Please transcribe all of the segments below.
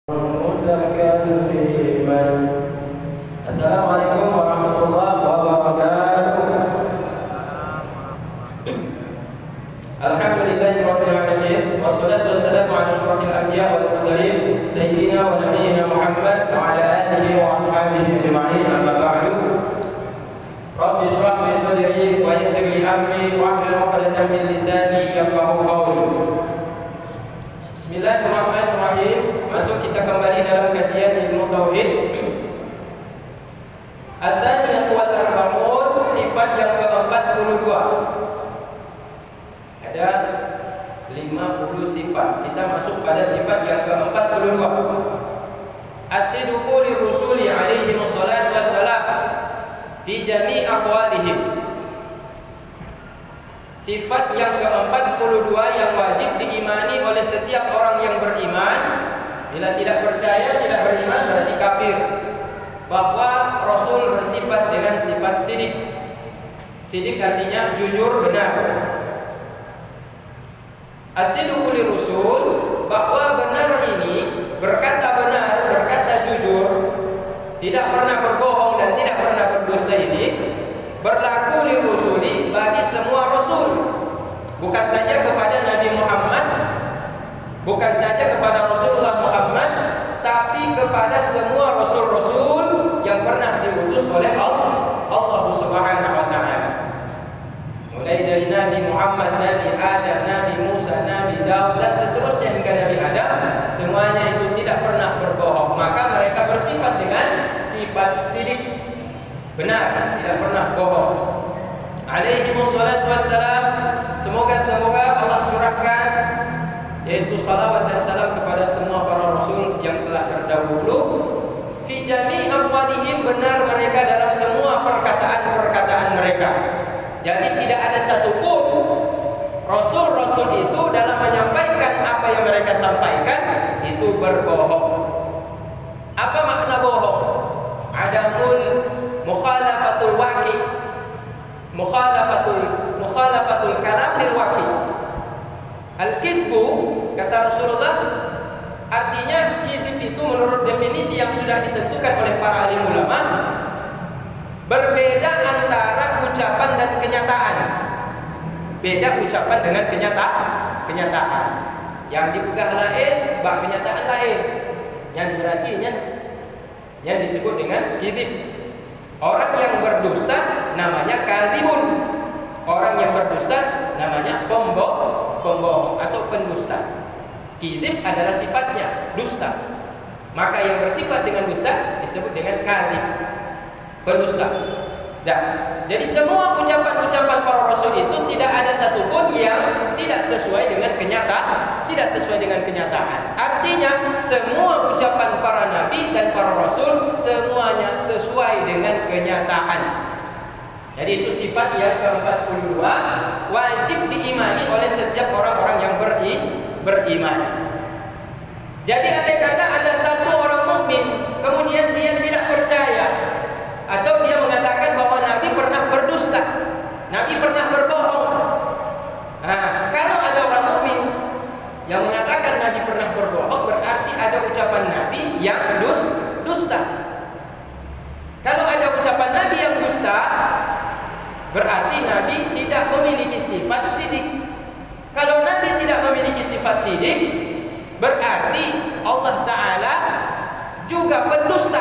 Assalamualaikum warahmatullahi wabarakatuh. Alhamdulillahirabbil alamin wassalatu wassalamu ala asyrafil anbiya wal mursalin sayyidina wa nabiyyina Muhammad wa ala alihi wa ashabihi ajma'in. Amma ba'du. Rabbi shrah li sadri wa yassir li amri wa hlul 'uqdatam min lisani yafqahu qawli. Bismillahirrahmanirrahim. Masuk kita kembali dalam kajian ilmu tauhid. Az-zaniyatu wal arba'un, sifat yang ke-42. Ada 50 sifat. Kita masuk pada sifat yang ke-42. As-sidqu lirrusuli alaihi wassalatu wassalam fi jami' aqwalihim. Sifat yang ke-42 yang wajib diimani oleh setiap orang yang beriman. Bila tidak percaya, tidak beriman, berarti kafir. Bahwa Rasul bersifat dengan sifat sidik. Sidik artinya jujur, benar. As-sidqu lirrusul, bahwa benar ini, berkata benar, berkata jujur, tidak pernah berbohong dan tidak pernah berdusta ini berlaku lirrusuli, bagi semua rasul. Bukan saja kepada Nabi Muhammad, bukan saja kepada Rasulullah Muhammad, tapi kepada semua rasul-rasul yang pernah diutus oleh Allah Subhanahu wa taala. Mulai dari Nabi Muhammad, Nabi Adam, Nabi Musa, Nabi Daud dan seterusnya hingga Nabi Adam, semuanya itu tidak pernah berbohong. Maka mereka bersifat dengan sifat sidik, benar, tidak pernah bohong. Alaihi wassalatu wassalam, semoga Allah curahkan yaitu salawat dan salam kepada semua para rasul yang telah terdahulu. Fi jami' aqwalihim, benar mereka dalam semua perkataan-perkataan mereka. Jadi tidak ada satupun rasul-rasul itu dalam menyampaikan apa yang mereka sampaikan itu berbohong. Apa makna bohong? Adamul mukhalafatul waqi, mukhalafatul kalam lil waqi. Al-kidbu, kata Rasulullah, artinya kidib itu menurut definisi yang sudah ditentukan oleh para alim ulama, berbeda antara ucapan dan kenyataan. Beda ucapan dengan kenyataan. Yang dipegang lain, bak kenyataan lain. Yang berarti yang disebut dengan kidib. Orang yang berdusta namanya kadzibun. Orang yang berdusta namanya pembohong atau pendusta. Kizib adalah sifatnya dusta. Maka yang bersifat dengan dusta disebut dengan kadzib, pendusta. Jadi semua ucapan-ucapan para rasul itu tidak ada satupun yang tidak sesuai dengan kenyataan. Artinya semua ucapan para nabi dan para rasul semuanya sesuai dengan kenyataan. Jadi itu sifat yang ke-42, wajib diimani oleh setiap orang-orang yang beriman. Jadi andai kata ada satu orang mukmin kemudian dia tidak percaya atau dia mengatakan bahwa Nabi pernah berdusta, Nabi pernah berbohong. Nah, kalau ada orang mukmin yang mengatakan Nabi pernah berbohong, berarti ada ucapan Nabi yang dusta. Kalau ada ucapan Nabi yang dusta, berarti Nabi tidak memiliki sifat sidik. Kalau Nabi tidak memiliki sifat sidik, berarti Allah Ta'ala juga pendusta.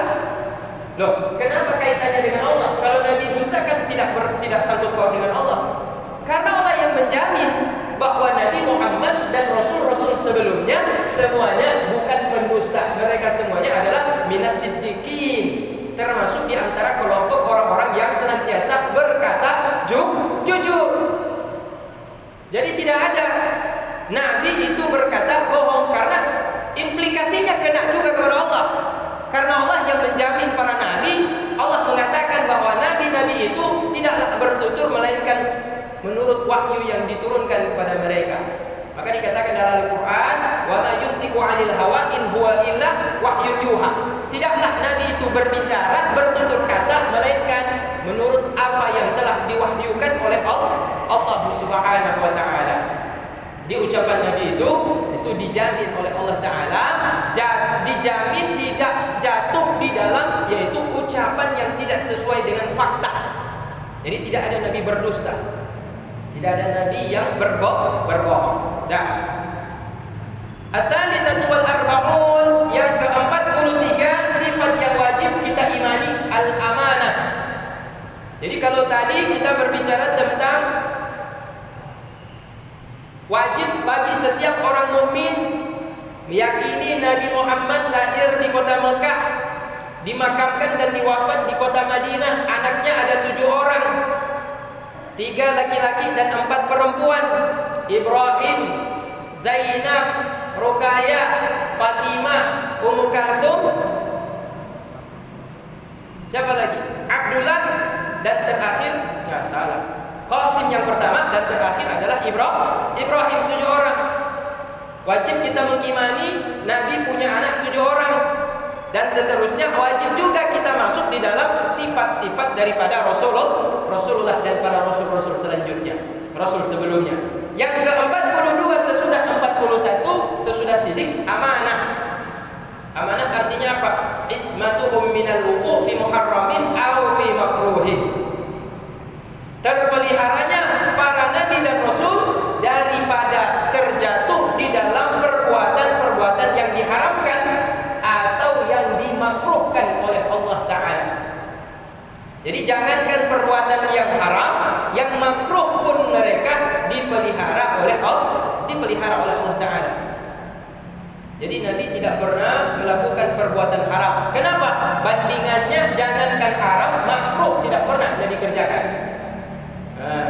Loh, kenapa kaitannya dengan Allah? Kalau Nabi dusta kan tidak sangkut paut dengan Allah. Karena Allah yang menjamin bahwa Nabi Muhammad dan Rasul-Rasul sebelumnya semuanya bukan pendusta. Mereka semuanya adalah minas siddiqin, termasuk di antara kelompok orang-orang yang senantiasa berkata jujur. Jadi tidak ada Nabi itu berkata bohong, karena implikasinya kena juga kepada Allah. Karena Allah yang menjamin para nabi, Allah mengatakan bahwa nabi-nabi itu tidaklah bertutur melainkan menurut wahyu yang diturunkan kepada mereka. Maka dikatakan dalam Al-Quran, wa ma yuntiqu 'anil hawa in huwa illa wahyun yuha. Tidaklah nabi itu berbicara, bertutur kata, melainkan menurut apa yang telah diwahyukan oleh Allah Subhanahu wa taala. Di ucapan Nabi itu dijamin oleh Allah Ta'ala, dijamin tidak jatuh di dalam, yaitu ucapan yang tidak sesuai dengan fakta. Jadi tidak ada Nabi berdusta, tidak ada Nabi yang berbohong. Dah. Ats-tsalitsatu wal arba'un, yang ke-43 sifat yang wajib kita imani, al-amanah. Jadi kalau tadi kita berbicara tentang wajib bagi setiap orang mukmin meyakini Nabi Muhammad lahir di kota Mekah, dimakamkan dan diwafat di kota Madinah. Anaknya ada 7 orang, 3 laki-laki dan 4 perempuan. Ibrahim, Zainab, Ruqayyah, Fatimah, Ummu Kalthum, siapa lagi? Abdullah, dan terakhir, salah, Qasim yang pertama, dan terakhir adalah Ibrahim 7 orang. Wajib kita mengimani Nabi punya anak 7 orang. Dan seterusnya wajib juga kita masuk di dalam sifat-sifat daripada Rasulullah dan para Rasul selanjutnya, Rasul sebelumnya. Yang ke-42 sesudah 41, sesudah sidik, amanah. Amanah artinya apa? Ismatuhum minal wuqu' fi muharramin aw fi makruhin. Terpeliharanya para nabi dan rasul daripada terjatuh di dalam perbuatan-perbuatan yang diharamkan atau yang dimakruhkan oleh Allah Ta'ala. Jadi jangankan perbuatan yang haram, yang makruh pun mereka dipelihara oleh Allah Ta'ala. Jadi Nabi tidak pernah melakukan perbuatan haram. Kenapa? Bandingannya jangankan haram, makruh tidak pernah dikerjakan.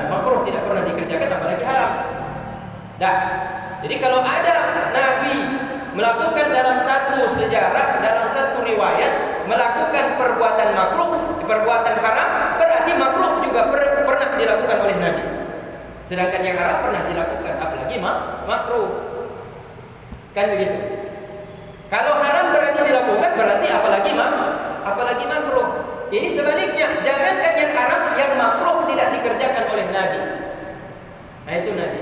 Makruh tidak pernah dikerjakan, apalagi haram. Dah. Jadi kalau ada Nabi melakukan dalam satu sejarah, dalam satu riwayat, melakukan perbuatan makruh, perbuatan haram, berarti makruh juga pernah dilakukan oleh Nabi. Sedangkan yang haram pernah dilakukan, apalagi makruh. Kan begitu. Kalau haram berarti dilakukan, berarti apalagi makruh. Ini sebaliknya, jangankan yang haram, yang makruh tidak dikerjakan oleh Nabi. Nah itu Nabi.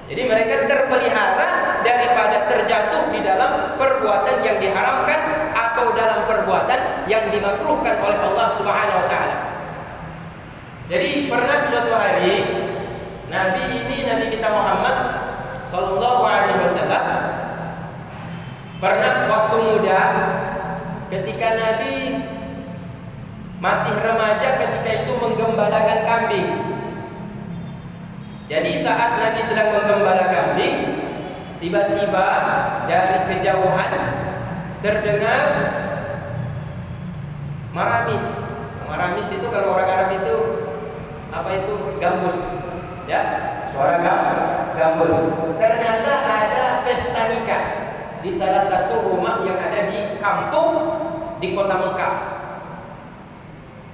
Jadi mereka terpelihara daripada terjatuh di dalam perbuatan yang diharamkan atau dalam perbuatan yang dimakruhkan oleh Allah Subhanahu wa taala. Jadi pernah suatu hari Nabi kita Muhammad sallallahu alaihi wasallam pernah waktu muda, ketika Nabi masih remaja, ketika itu menggembalakan kambing. Jadi saat Nabi sedang menggembala kambing, tiba-tiba dari kejauhan terdengar maramis. Maramis itu kalau orang Arab itu apa itu? Gambus. Ya, suara gambus. Ternyata ada pesta nikah di salah satu rumah yang ada di kampung di kota Mekah.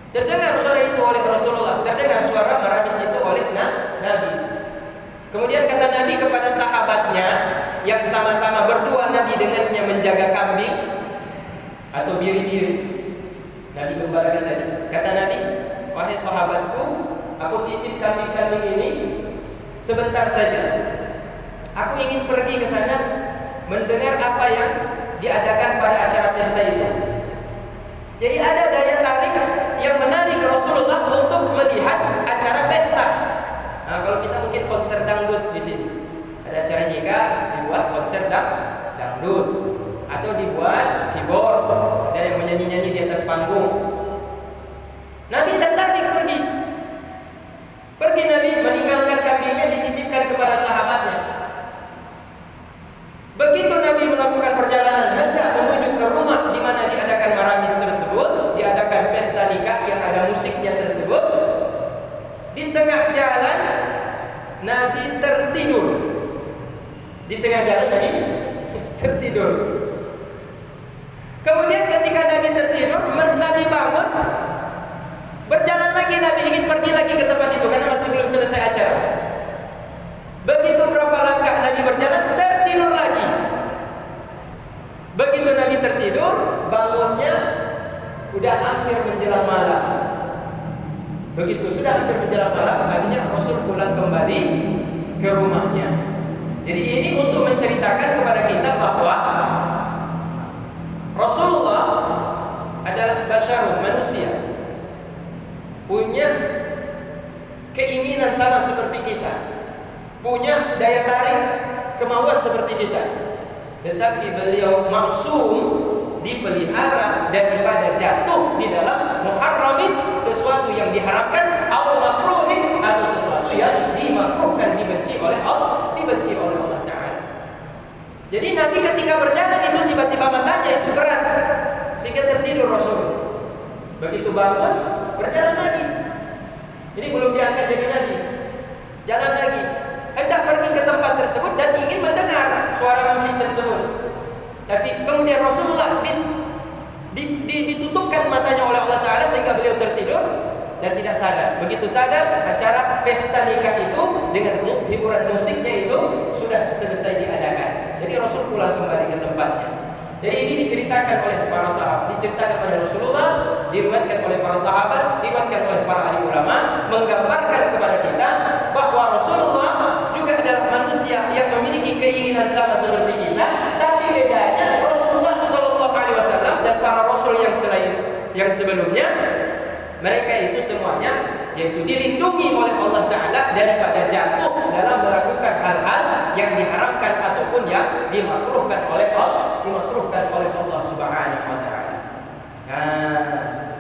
Terdengar suara itu oleh Rasulullah, terdengar suara maramis itu oleh Nabi. Kemudian kata Nabi kepada sahabatnya yang sama-sama berdua Nabi dengannya menjaga kambing atau biri-biri. Nabi gembalakan tadi. Kata Nabi, wahai sahabatku, aku titip kambing-kambing ini sebentar saja. Aku ingin pergi ke sana mendengar apa yang diadakan pada acara pesta itu. Jadi ada daya tarik yang menarik Rasulullah untuk melihat acara pesta. Nah, kalau kita mungkin konser dangdut di sini, ada acara nikah dibuat konser dangdut atau dibuat keyboard, ada yang menyanyi-nyanyi di atas panggung. Nabi tertarik pergi Nabi meninggalkan kambingnya, dititipkan kepada sahabatnya. Begitu Nabi melakukan perjalanan hendak menuju ke rumah di mana diadakan maramis tersebut, diadakan pesta nikah yang ada musiknya tersebut, di tengah jalan Nabi tertidur. Di tengah jalan Nabi tertidur. Kemudian ketika Nabi tertidur, Nabi bangun, berjalan lagi. Nabi ingin pergi lagi ke tempat itu karena masih belum selesai acara. Begitu berapa langkah Nabi berjalan, tertidur lagi. Begitu Nabi tertidur, bangunnya udah hampir menjelang malam. Begitu sudah hampir menjelang malam, akhirnya Rasul pulang kembali ke rumahnya. Jadi ini untuk menceritakan kepada kita bahwa Rasulullah adalah basyarun, manusia, punya keinginan sama seperti kita, punya daya tarik, kemauan seperti kita. Tetapi beliau maksum, dipelihara daripada jatuh di dalam muharramin, sesuatu yang diharamkan, atau makruhin, atau sesuatu yang dimakruhkan, dibenci oleh Allah Ta'ala. Jadi Nabi ketika berjalan itu tiba-tiba matanya itu berat sehingga tertidur Rasul. Begitu bangun, berjalan lagi. Ini belum diangkat jadi Nabi. Jalan lagi. Hendak pergi ke tempat tersebut dan ingin mendengar suara musik tersebut. Tapi kemudian Rasulullah ditutupkan matanya oleh Allah Ta'ala sehingga beliau tertidur dan tidak sadar. Begitu sadar, acara pesta nikah itu dengan hiburan musiknya itu sudah selesai diadakan. Jadi Rasul pulang kembali ke tempatnya. Jadi ini diceritakan oleh para sahabat, diceritakan oleh Rasulullah, diriwayatkan oleh para sahabat, diriwayatkan oleh para ahli ulama, menggambarkan kepada kita bahwa Rasulullah juga adalah manusia yang memiliki keinginan sama seperti kita, tapi bedanya Rasulullah Shallallahu Alaihi Wasallam dan para Rasul yang sebelumnya, mereka itu semuanya yaitu dilindungi oleh Allah Ta'ala daripada jatuh dalam melakukan hal-hal yang diharamkan ataupun yang dimakruhkan oleh Allah Subhanahu wa Ta'ala. Nah,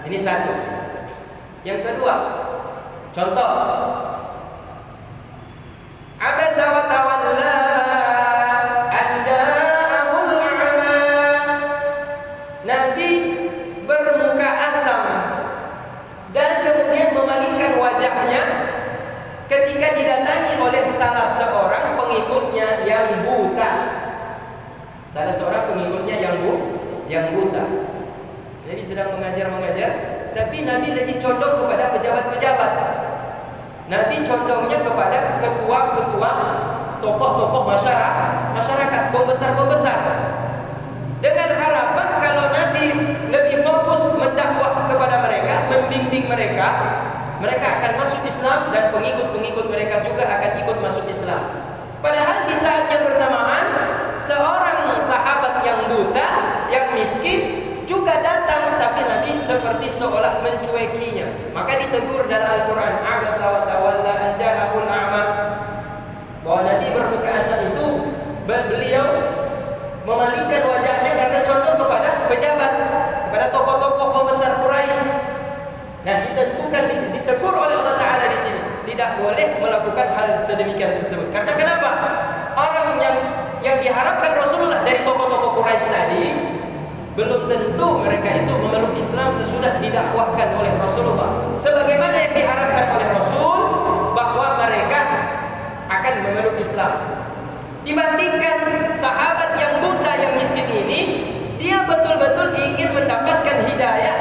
ini satu. Yang kedua, contoh, abasa wa tawalla an ja'ahul a'ma. Nabi bermuka asam dan kemudian memalingkan wajahnya ketika didatangi oleh salah seorang pengikutnya yang buta. Salah seorang pengikutnya yang buta. Jadi sedang mengajar, tapi Nabi lebih condong kepada pejabat-pejabat. Nabi condongnya kepada ketua-ketua, tokoh-tokoh masyarakat, pembesar-pembesar. Dengan harapan kalau Nabi lebih fokus mendakwah kepada mereka, membimbing mereka, mereka akan masuk Islam dan pengikut-pengikut mereka juga akan ikut masuk Islam. Padahal di saat yang bersamaan, seorang sahabat yang buta, yang miskin juga datang, tapi Nabi seperti seolah mencuekinya. Maka ditegur dalam Al-Quran, abasa wa tawalla an ja'ahul a'ma. Bahwa Nabi bermuka asam itu beliau memalingkan wajahnya karena condong kepada pejabat, kepada tokoh-tokoh pembesar Quraisy. Nah, ditegur oleh Allah Ta'ala di sini, tidak boleh melakukan hal sedemikian tersebut. Karena kenapa? Orang yang diharapkan Rasulullah dari tokoh-tokoh Quraisy tadi, belum tentu mereka itu memeluk Islam sesudah didakwahkan oleh Rasulullah. Sebagaimana yang diharapkan oleh Rasul bahwa mereka akan memeluk Islam. Dibandingkan sahabat yang buta, yang miskin ini, dia betul-betul ingin mendapatkan hidayah,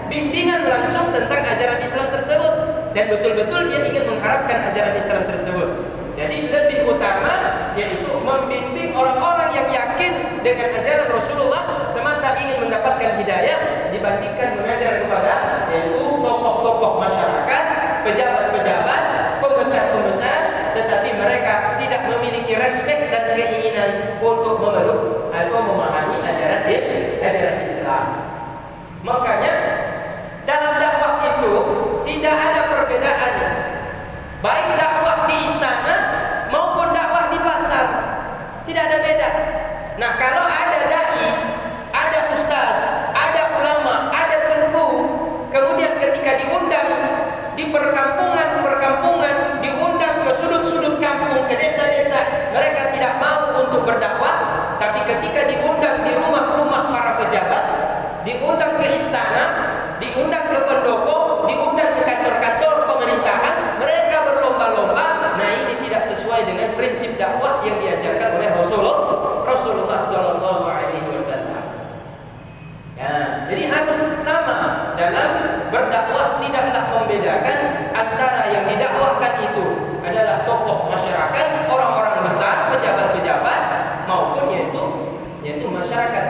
bimbingan langsung tentang ajaran Islam tersebut, dan betul-betul dia ingin mengharapkan ajaran Islam tersebut. Jadi lebih utama yaitu membimbing orang-orang yang yakin dengan ajaran Rasulullah semata ingin mendapatkan hidayah dibandingkan mengajar kepada yaitu tokoh-tokoh masyarakat, pejabat-pejabat, pembesar-pembesar, tetapi mereka tidak memiliki respek dan keinginan untuk memeluk atau memahami ajaran Islam. Makanya dalam dakwah itu tidak ada perbedaan, baik dakwah di istana maupun dakwah di pasar, tidak ada beda. Nah, kalau ada dai, ada ustaz, ada ulama, ada tengku, kemudian ketika diundang di perkampungan, diundang ke sudut-sudut kampung, ke desa-desa, mereka tidak mau untuk berdakwah. Tapi ketika diundang di rumah-rumah para pejabat, diundang ke istana, diundang ke pendopo, diundang ke kantor-kantor pemerintahan, mereka berlomba-lomba. Nah, ini tidak sesuai dengan prinsip dakwah yang diajarkan oleh Rasulullah Sallallahu Alaihi Wasallam. Ya, jadi harus sama dalam berdakwah, tidaklah membedakan antara yang didakwahkan itu adalah tokoh masyarakat, orang-orang besar, pejabat-pejabat, maupun yaitu masyarakat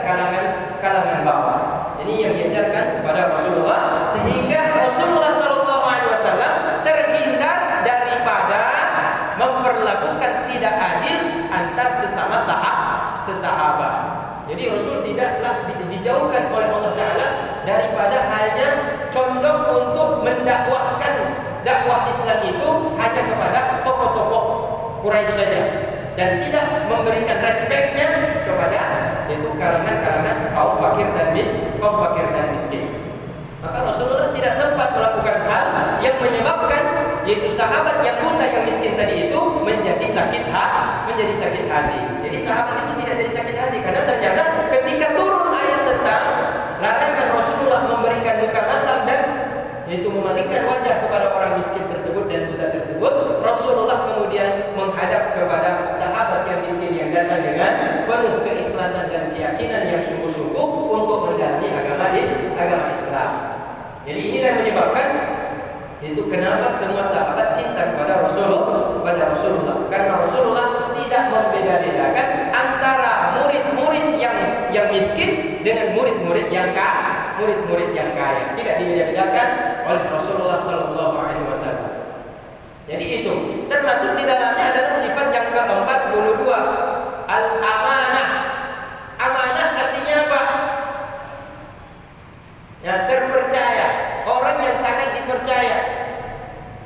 kalangan bawah. Ini yang diajarkan kepada Rasulullah, sehingga Rasulullah Sallallahu Alaihi Wasallam terhindar daripada memperlakukan tidak adil antara sesahabat. Jadi Rasul tidaklah dijauhkan oleh Allah Ta'ala daripada hanya condong untuk mendakwahkan dakwah Islam itu hanya kepada tokoh-tokoh Quraisy saja, dan tidak memberikan respeknya kepada itu kalangan-kalangan kaum fakir dan miskin. Maka Rasulullah tidak sempat melakukan hal yang menyebabkan yaitu sahabat yang buta yang miskin tadi itu menjadi sakit hati. Jadi sahabat itu tidak jadi sakit hati karena ternyata ketika turun ayat tentang larangan Rasulullah memberikan muka masam dan yaitu memalingkan wajah kepada orang miskin tersebut dan buta tersebut, Rasulullah kemudian menghadap kepada sahabat yang miskin yang datang dengan penuh keikhlasan dan keyakinan yang sungguh-sungguh untuk mendalami agama Islam. Jadi inilah yang menyebabkan itu kenapa semua sahabat cinta kepada Rasulullah. Karena Rasulullah tidak membeda-bedakan antara murid-murid yang miskin dengan murid-murid yang kaya. Tidak dibeda-bedakan oleh Rasulullah sallallahu alaihi wasallam. Jadi itu termasuk di dalamnya adalah sifat yang ke-42, al-amanah. Amanah artinya apa? Ya, terpercaya, orang yang sangat dipercaya.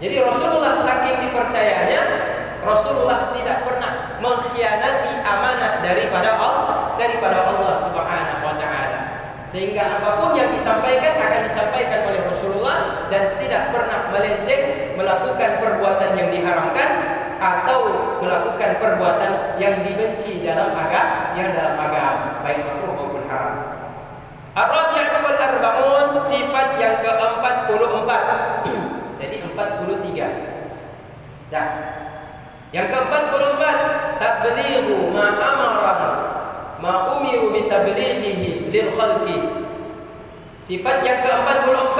Jadi Rasulullah saking dipercayanya, Rasulullah tidak pernah mengkhianati amanat daripada Allah Subhanahu wa taala. Sehingga apapun yang disampaikan akan disampaikan oleh Rasulullah dan tidak pernah melenceng melakukan perbuatan yang diharamkan atau melakukan perbuatan yang dibenci dalam agama, baik makruh maupun haram. Ar-rabi'atu wal arba'un, sifat yang ke-44. Jadi 43. Dah. Yang ke-44, tablighu ma amara ma umiru bi tablighihi lil khalqi. Sifat yang ke-44,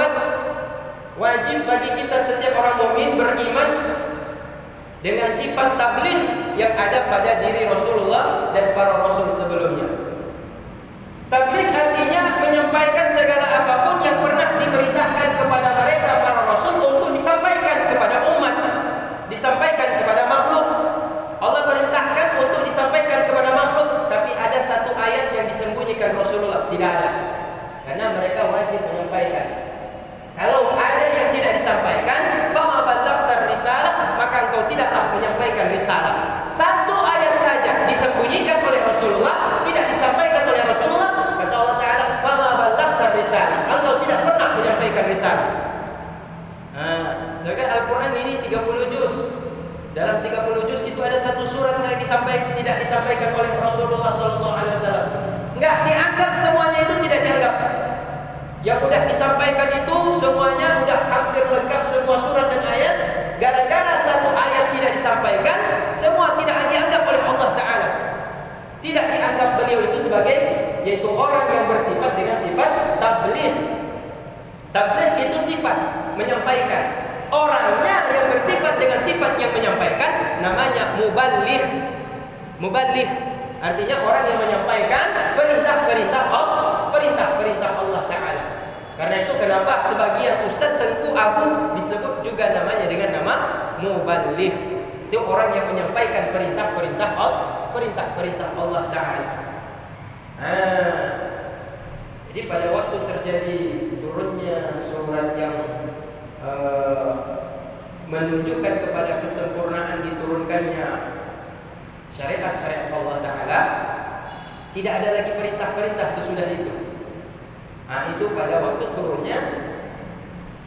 wajib bagi kita setiap orang mukmin beriman dengan sifat tabligh yang ada pada diri Rasulullah dan para rasul sebelumnya. Tabligh artinya menyampaikan segala apapun yang pernah diperintahkan kepada mereka para rasul untuk disampaikan kepada umat, disampaikan kepada makhluk. Allah perintahkan untuk disampaikan kepada makhluk, tapi ada satu ayat yang disembunyikan Rasulullah, tidak ada. Karena mereka wajib menyampaikan. Kalau ada yang tidak disampaikan, fama ballaghta risalah, maka engkau tidaklah menyampaikan risalah. Satu ayat saja disembunyikan oleh Rasulullah, tidak disampaikan oleh Rasulullah. Kata Allah Ta'ala, fama ballaghta risalah, engkau tidak pernah menyampaikan risalah. Sedangkan Al-Quran ini 30 juz. Dalam 30 juz itu ada satu surat yang tidak disampaikan oleh Rasulullah SAW. Enggak dianggap, semuanya itu tidak dianggap. Yang sudah disampaikan itu semuanya sudah hampir lengkap, semua surat dan ayat. Gara-gara satu ayat tidak disampaikan, semua tidak dianggap oleh Allah Ta'ala. Tidak dianggap beliau itu sebagai yaitu orang yang bersifat dengan sifat tabligh. Tabligh itu sifat menyampaikan. Orangnya yang bersifat dengan sifat yang menyampaikan namanya muballigh. Muballigh artinya orang yang menyampaikan perintah-perintah Allah Ta'ala. Karena itu kenapa sebagian ustaz Tengku Abu disebut juga namanya dengan nama muballigh. Itu orang yang menyampaikan perintah-perintah Allah Ta'ala. Jadi pada waktu terjadi turunnya surat yang menunjukkan kepada kesempurnaan diturunkannya syariat-syariat Allah Ta'ala, tidak ada lagi perintah-perintah sesudah itu. Itu pada waktu turunnya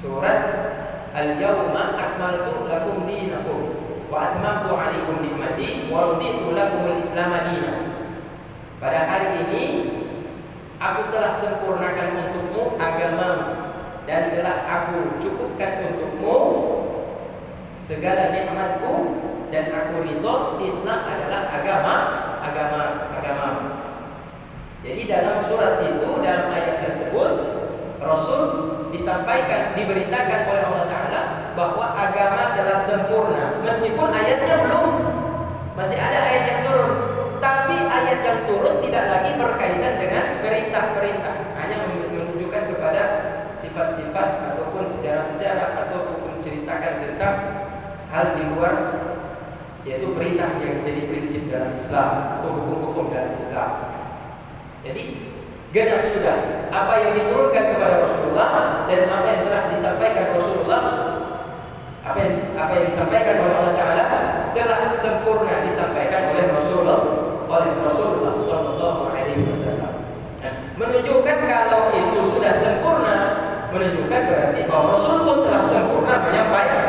surat Al-Yawma akmaltu lakum dinakum wa atmamtu alaikum nikmati wa raditu lakumul Islam dinan. Pada hari ini aku telah sempurnakan untukmu agamamu dan telah aku cukupkan untukmu segala nikmatku, dan aku ridho Islam adalah agama. Jadi dalam surat itu, dalam ayat tersebut, Rasul disampaikan, diberitakan oleh Allah Ta'ala bahwa agama telah sempurna. Meskipun ayatnya belum, masih ada ayat yang turun, tapi ayat yang turun tidak lagi berkaitan dengan perintah-perintah, hanya menunjukkan kepada sifat-sifat ataupun sejarah-sejarah ataupun menceritakan tentang hal di luar yaitu perintah yang menjadi prinsip dalam Islam atau hukum-hukum dalam Islam. Jadi genap sudah apa yang diturunkan kepada Rasulullah dan apa yang telah disampaikan Rasulullah, apa yang disampaikan oleh Allah Taala telah sempurna disampaikan oleh Rasulullah Sallallahu Alaihi Wasallam. Menunjukkan kalau itu sudah sempurna, menunjukkan berarti bahwa Rasul pun telah sempurna menyampaikan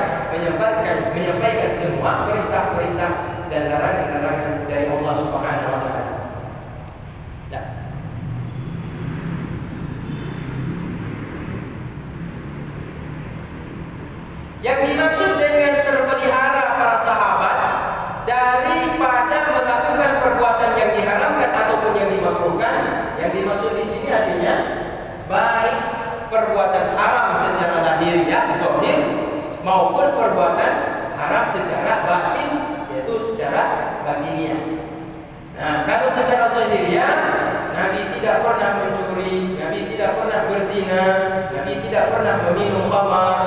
semua perintah-perintah dan larangan-larangan dari Allah Subhanahu Wa Taala. Nah, yang dimaksud dengan terpelihara para sahabat daripada melakukan perbuatan yang diharamkan ataupun yang dimakruhkan, yang dimaksud di sini artinya baik perbuatan haram secara lahiriah zahir maupun perbuatan haram secara batin, yaitu secara batiniah. Nah, kalau secara zahiriah Nabi tidak pernah mencuri, Nabi tidak pernah berzina, Nabi tidak pernah meminum khamar,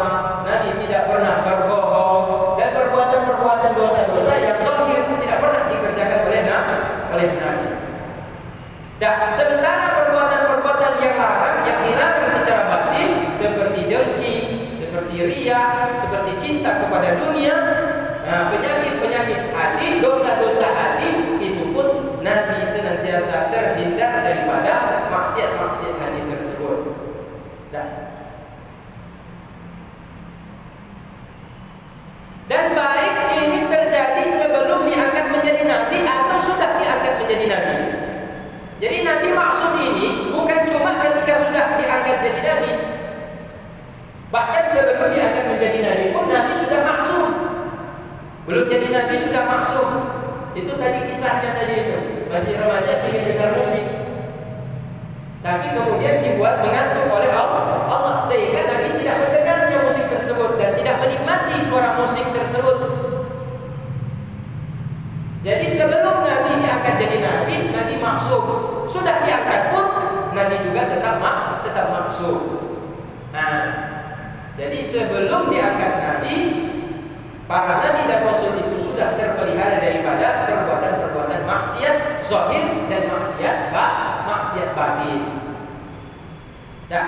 Nabi tidak pernah berbohong, dan perbuatan-perbuatan dosa-dosa yang zahir tidak pernah dikerjakan oleh Nabi. Dan sementara perbuatan-perbuatan yang dilarang secara batin seperti dengki, seperti riya, seperti cinta kepada dunia, nah, penyakit-penyakit hati, dosa-dosa hati itu pun Nabi senantiasa terhindar daripada maksiat-maksiat hati tersebut. Dan baik ini terjadi sebelum diangkat menjadi nabi atau sudah diangkat menjadi nabi. Jadi Nabi maksum ini bukan cuma ketika sudah diangkat jadi nabi. Bahkan sebelum diangkat menjadi nabi pun Nabi sudah maksum. Belum jadi nabi sudah maksum. Itu tadi kisahnya tadi itu. Masih remaja ingin dengar musik, tapi kemudian dibuat mengantuk oleh Allah sehingga Nabi tidak mendengarnya musik tersebut dan tidak menikmati suara musik tersebut. Jadi sebelum Nabi diangkat jadi nabi, Nabi maksum. Sudah diangkat pun Nabi juga tetap maksum. Nah, jadi sebelum diangkat Nabi, para nabi dan rasul itu sudah terpelihara daripada perbuatan-perbuatan maksiat zahir dan maksiat batin. Nah,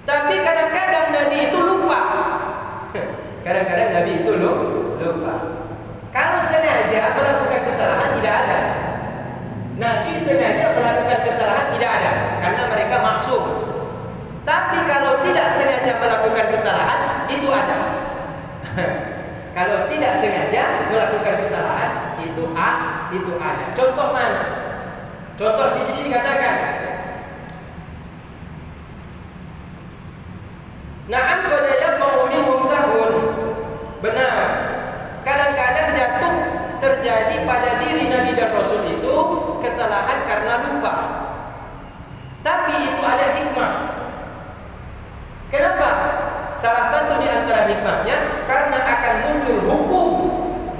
tapi kadang-kadang Nabi itu lupa. Kadang-kadang Nabi itu lupa. Kalau sengaja melakukan kesalahan tidak ada. Nabi sengaja melakukan kesalahan tidak ada, karena mereka maksum. Tapi kalau tidak sengaja melakukan kesalahan itu ada. Kalau tidak sengaja melakukan kesalahan itu ada. Contoh mana? Contoh di sini dikatakan, na'am qad yaqa'u minhum sahwun. Benar. Kadang-kadang jatuh terjadi pada diri Nabi dan Rasul itu kesalahan karena lupa. Tapi itu ada hikmah. Kenapa? Salah satu di antara hikmahnya karena akan muncul hukum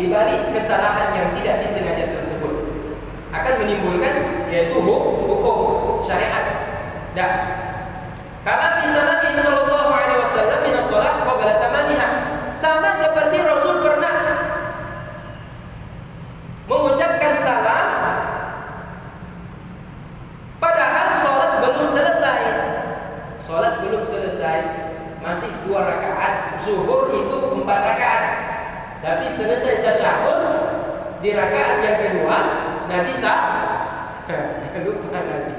di balik kesalahan yang tidak disengaja tersebut. Akan menimbulkan yaitu hukum syariat. Dan kama fi salatin sallallahu alaihi wasallam min as-salat qabla tamamiha. Sama seperti Rasul pernah mengucapkan salam padahal salat belum selesai. Salat belum selesai, masih 2 rakaat. Zuhur itu 4 rakaat. Tapi selesai tasyahud di rakaat yang kedua, Nabi lupa Nabi.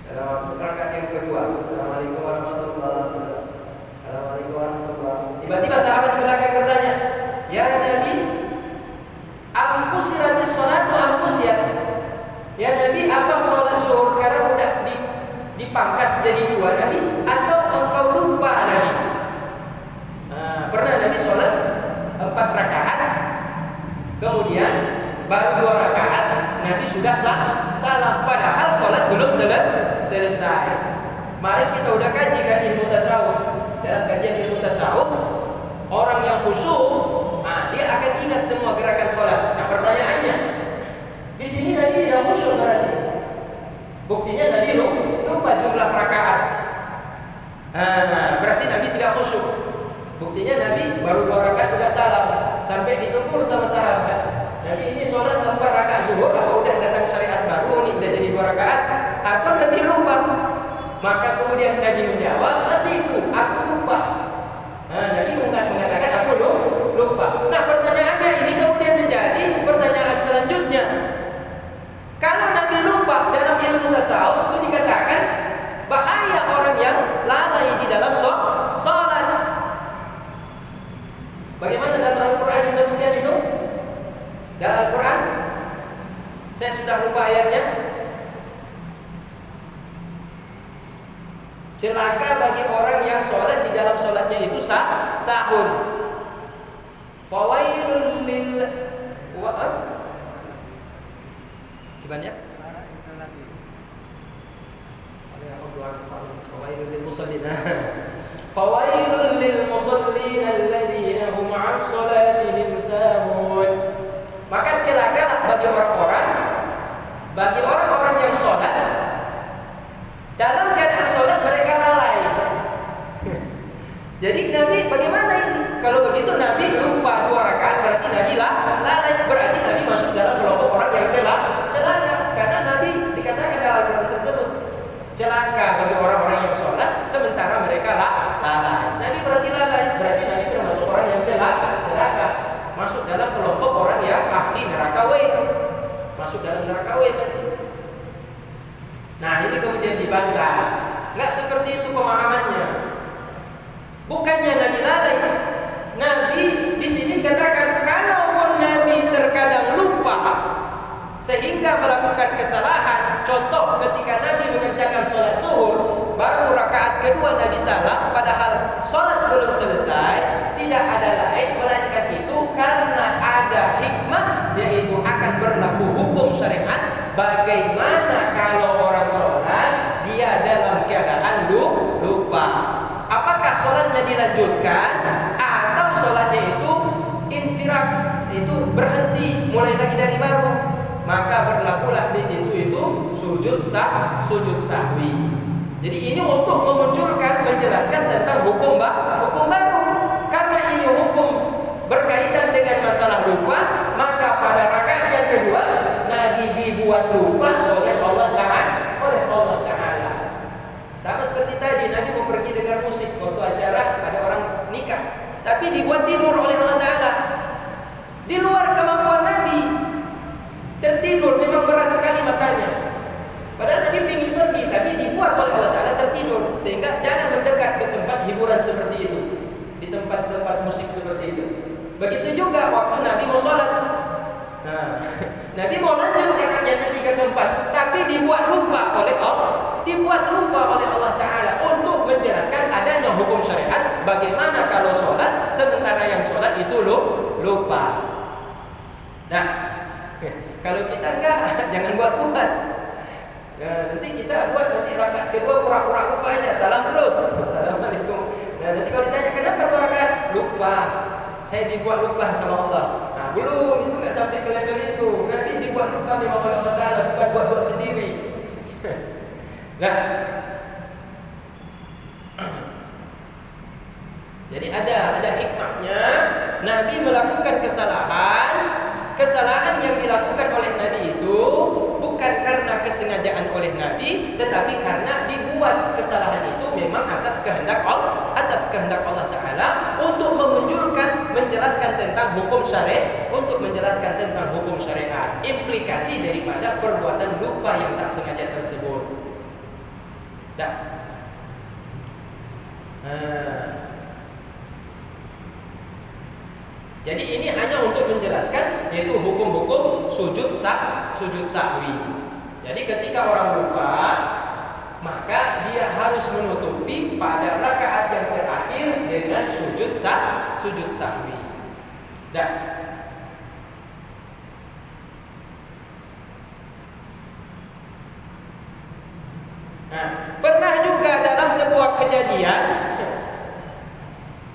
Salam rakaat yang kedua. Assalamualaikum warahmatullahi wabarakatuh. Assalamualaikum warahmatullahi wabarakatuh. Tiba-tiba sahabat belakang bertanya, "Ya Nabi, amkusiratis sholatu amkusiat." Ya Nabi, apa sholat zuhur sekarang udah dipangkas jadi 2 Nabi, atau engkau lupa Nabi? Pernah Nabi sholat 4 rakaat, kemudian baru 2 rakaat Nabi sudah salam, padahal sholat belum selesai. Kemarin kita udah kaji kan ilmu tasawuf. Dalam kajian ilmu tasawuf, orang yang khusyuk, dia akan ingat semua gerakan sholat. Nah, pertanyaannya, di sini Nabi tidak khusyuk berarti. Buktinya Nabi lupa jumlah rakaat. Berarti Nabi tidak khusyuk. Buktinya Nabi baru 2 rakaat sudah salam. Sampai ditegur sama atau Nabi lupa? Maka kemudian Nabi menjawab, masih itu, aku lupa. Nah, Nabi mengatakan aku lupa. Nah, pertanyaannya ini kemudian menjadi pertanyaan selanjutnya. Kalau Nabi lupa dalam ilmu tasawuf itu dikatakan bahaya orang yang lalai di dalam sholat. Bagaimana dalam Al-Quran disebutkan itu? Dalam Al-Quran, saya sudah lupa ayatnya. Celaka bagi orang yang sholat di dalam sholatnya itu sahun. Fawailul lil gimana ya? Fawailul lil musallin. Fawailul lil musallin alladzina hum 'an salatihim sahun. Maka celakalah bagi orang-orang yang sholat dalam keadaan sholat mereka lalai. Jadi Nabi bagaimana ini? Kalau begitu Nabi lupa 2 rakaat berarti Nabi lalai, berarti Nabi masuk dalam kelompok orang yang celaka. Karena Nabi dikatakan dalam Al-Quran tersebut celaka bagi orang-orang yang sholat sementara mereka lalai. Nabi berarti lalai, berarti Nabi termasuk orang yang celaka, masuk dalam kelompok orang yang ahli neraka masuk dalam neraka nanti. Nah, ini kemudian dibantah. Nggak seperti itu pemahamannya. Bukannya Nabi lalai. Nabi di sini katakan kalaupun Nabi terkadang lupa sehingga melakukan kesalahan. Contoh ketika Nabi mengerjakan sholat zuhur, baru rakaat kedua Nabi salam, padahal sholat belum selesai. Tidak ada lain melainkan itu karena ada hikmah, yaitu akan berlaku hukum syariat. Bagaimana kalau orang sholat dia dalam keadaan lupa? Apakah sholatnya dilanjutkan atau sholatnya itu infirad, itu berhenti mulai lagi dari baru? Maka berlakulah di situ itu sujud sahwi. Jadi ini untuk memunculkan, menjelaskan tentang hukum baru. Karena ini hukum berkaitan dengan masalah lupa, maka pada rakaat yang kedua Nabi dibuat lupa oleh Allah Ta'ala. Sama seperti tadi Nabi mau pergi dengar musik waktu acara ada orang nikah, tapi dibuat tidur oleh Allah Ta'ala. Di luar kemampuan Nabi. Tertidur, memang berat sekali matanya. Padahal Nabi ingin pergi, tapi dibuat oleh Allah Ta'ala tertidur. Sehingga jangan mendekat ke tempat hiburan seperti itu, di tempat-tempat musik seperti itu. Begitu juga waktu Nabi mau sholat. Nah, Nabi mau lanjut rakaat yang ketiga keempat, tapi dibuat lupa oleh Allah Ta'ala untuk menjelaskan adanya hukum syariat. Bagaimana kalau sholat sementara yang sholat itu lupa. Nah, kalau kita enggak, jangan buat-buat. Nah, nanti kita buat rakaat kedua pura-pura lupa aja, salam terus. Assalamualaikum. Nah, nanti kalau ditanya kenapa 2 rakaat? Lupa. Saya dibuat lupa sama Allah. Nah, belum, itu enggak sampai ke level itu. Nanti dibuat lupa memang oleh Allah Ta'ala, bukan buat-buat sendiri. Nah, jadi ada hikmahnya. Nabi melakukan kesalahan yang dilakukan oleh Nabi itu bukan karena kesengajaan oleh Nabi, tetapi karena dibuat kesalahan itu memang atas kehendak Allah Ta'ala untuk menjelaskan tentang hukum syariat, implikasi daripada perbuatan lupa yang tak sengaja tersebut. Jadi ini hanya untuk menjelaskan yaitu hukum-hukum sujud sahwi. Jadi ketika orang lupa, maka dia harus menutupi pada rakaat yang terakhir dengan sujud sahwi. Nah, pernah juga dalam sebuah kejadian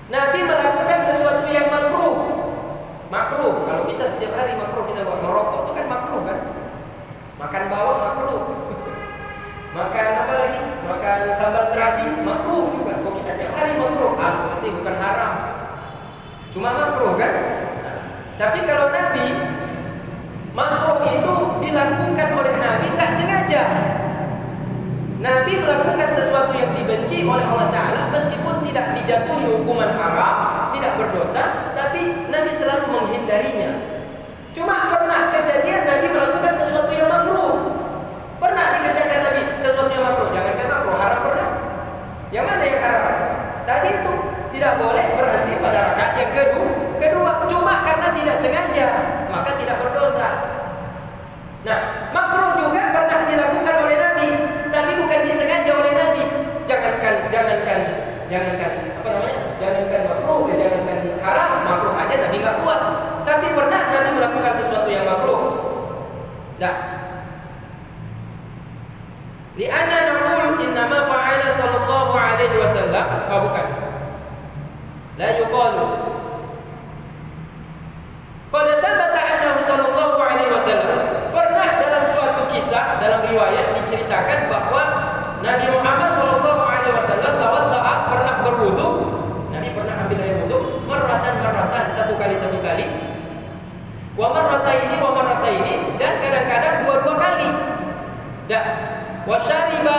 Nabi melakukan sesuatu yang makruh. Kalau kita setiap hari makruh, kita merokok itu kan makruh kan? Makan bawang makruh. Makan apa lagi? Makan sambal terasi makruh juga. Kok kita setiap hari makruh? Berarti bukan haram. Cuma makruh kan? Tapi kalau Nabi, makruh itu dilakukan oleh Nabi nggak sengaja. Nabi melakukan sesuatu yang dibenci oleh Allah Ta'ala meskipun tidak dijatuhi hukuman haram, tidak berdosa, tapi Nabi selalu menghindarinya. Cuma pernah kejadian Nabi melakukan sesuatu yang makruh. Pernah dikerjakan Nabi sesuatu yang makruh. Jangankan makruh, haram pernah. Yang mana yang haram? Tadi itu tidak boleh berhenti pada rakaat yang kedua. Cuma karena tidak sengaja, maka tidak berdosa. Nah, makruh juga pernah dilakukan oleh Nabi, tapi bukan disengaja oleh Nabi. Jangankan makruh, jangankan haram, makruh aja Nabi nggak buat. Tapi pernah Nabi melakukan sesuatu yang makruh. Nah, li'anna naqul innama fa'ala sallallahu alaihi wasallam, bukan. La yuqalu. Qad thabata annahu sallallahu alaihi wasallam. Pernah dalam suatu kisah, dalam riwayat diceritakan bahwa Nabi Muhammad sallallahu alaihi wasallam tawadda'a, pernah berwudu. Nabi pernah ambil air wudu marratan, satu kali. Wa marrataini, dan kadang-kadang dua kali. Wa syariba,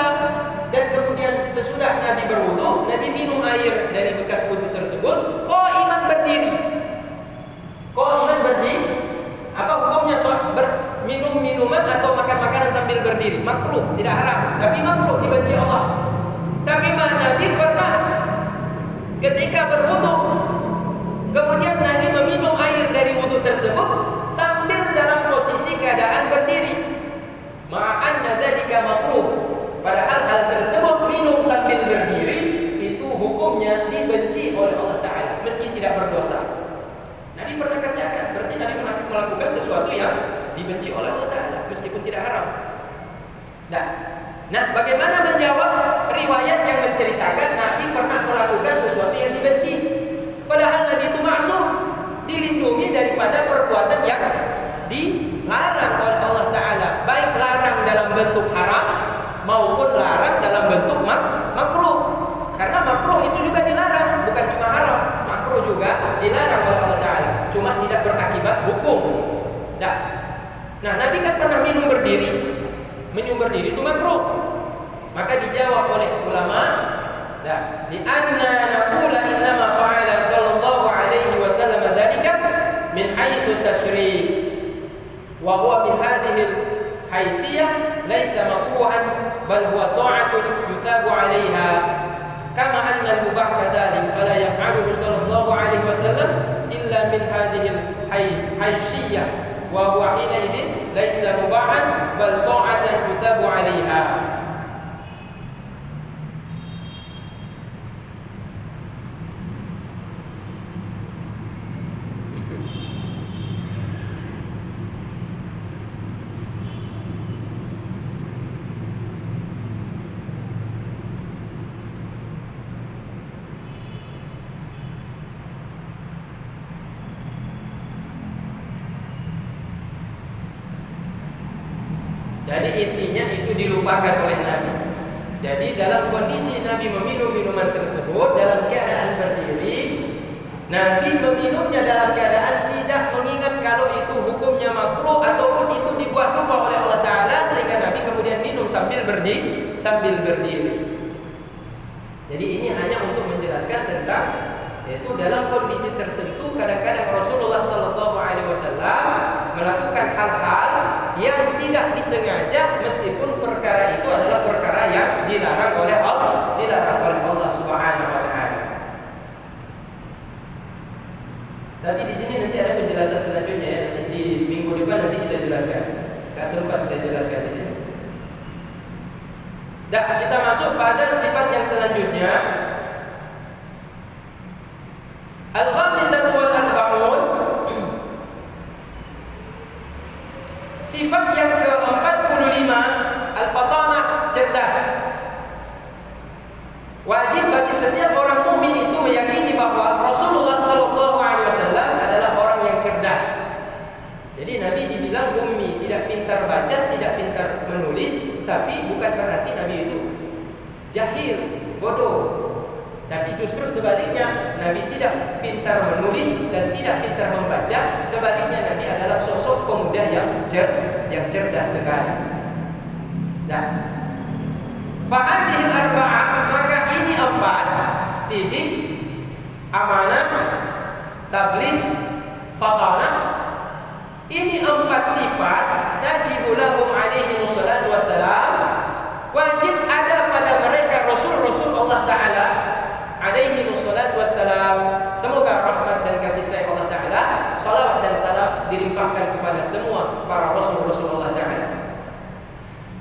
dan kemudian sesudah Nabi berwudu, Nabi minum air dari bekas wudu tersebut qa'iman berdiri. Apa hukumnya minum minuman atau makan makanan sambil berdiri? Makruh, tidak haram, tapi makruh, dibenci Allah. Tapi Nabi pernah ketika berwudu, kemudian Nabi meminum air dari wudu tersebut sambil dalam posisi keadaan berdiri. Ma'anna dzalika makruh. Padahal hal tersebut, minum sambil berdiri, itu hukumnya dibenci oleh Allah Ta'ala meski tidak berdosa. Nabi pernah kerjakan, berarti Nabi pernah melakukan sesuatu yang dibenci oleh Allah Ta'ala meskipun tidak haram. Nah, bagaimana menjawab riwayat yang menceritakan Nabi pernah melakukan sesuatu yang dibenci? Padahal Nabi itu maksum, dilindungi daripada perbuatan yang dilarang oleh Allah Ta'ala, baik larang dalam bentuk haram maupun larang dalam bentuk makruh. Karena makruh itu juga dilarang, bukan cuma haram, makruh juga dilarang oleh Allah Ta'ala, cuma tidak berakibat hukum. Nah, Nabi kan pernah minum berdiri itu makruh. Maka dijawab oleh ulama, di anna naqula innama fa'ala sallallahu alaihi wasallam dzalika min haitsu tashri', wa huwa min hadhihi al-haythiyah laysa makruhan bal huwa ta'atun yuthabu 'alaiha. Kama anna al-mubah kadzalik fala yaf'aluhu sallallahu alaihi wasallam illa min hadhihi al-haythiyah, wa huwa hina idzin laysa mubahan bal ta'atan yuthabu 'alaiha. Jadi intinya itu dilupakan oleh Nabi. Jadi dalam kondisi Nabi meminum minuman tersebut dalam keadaan berdiri, Nabi meminumnya dalam keadaan tidak mengingat kalau itu hukumnya makruh ataupun itu dibuat lupa oleh Allah Ta'ala, sehingga Nabi kemudian minum sambil berdiri. Jadi ini hanya untuk menjelaskan tentang, yaitu dalam kondisi tertentu kadang-kadang Rasulullah SAW melakukan hal-hal yang tidak disengaja meskipun perkara itu adalah perkara yang dilarang oleh Allah Subhanahu wa Ta'ala. Tapi di sini nanti ada penjelasan selanjutnya ya. Nanti di minggu depan nanti kita jelaskan. Enggak sempat saya jelaskan di sini. Kita masuk pada sifat yang selanjutnya. Al-khamisatu wal arba'un. Sifat yang ke-45, al-fatanah, cerdas. Wajib bagi setiap orang mukmin itu meyakini bahwa Rasulullah sallallahu alaihi wasallam adalah orang yang cerdas. Jadi Nabi dibilang ummi, tidak pintar baca, tidak pintar menulis, tapi bukan berarti Nabi itu jahil, bodoh. Tapi justru sebaliknya, Nabi tidak pintar menulis dan tidak pintar membaca. Sebaliknya Nabi adalah sosok pemuda yang cerdas sekali. Nah, Fa'adihil arba'ah, maka ini 4, sidik, amanah, tabligh, fatanah. Ini 4 sifat tajibu lahum alaihi wassalatu wassalam, wajib ada pada mereka Rasul-Rasul Allah Ta'ala alaihi wassalatu wassalam. Semoga rahmat dan kasih sayang Allah Ta'ala, salawat dan salam dilimpahkan kepada semua para Rasul-Rasul Allah Ta'ala.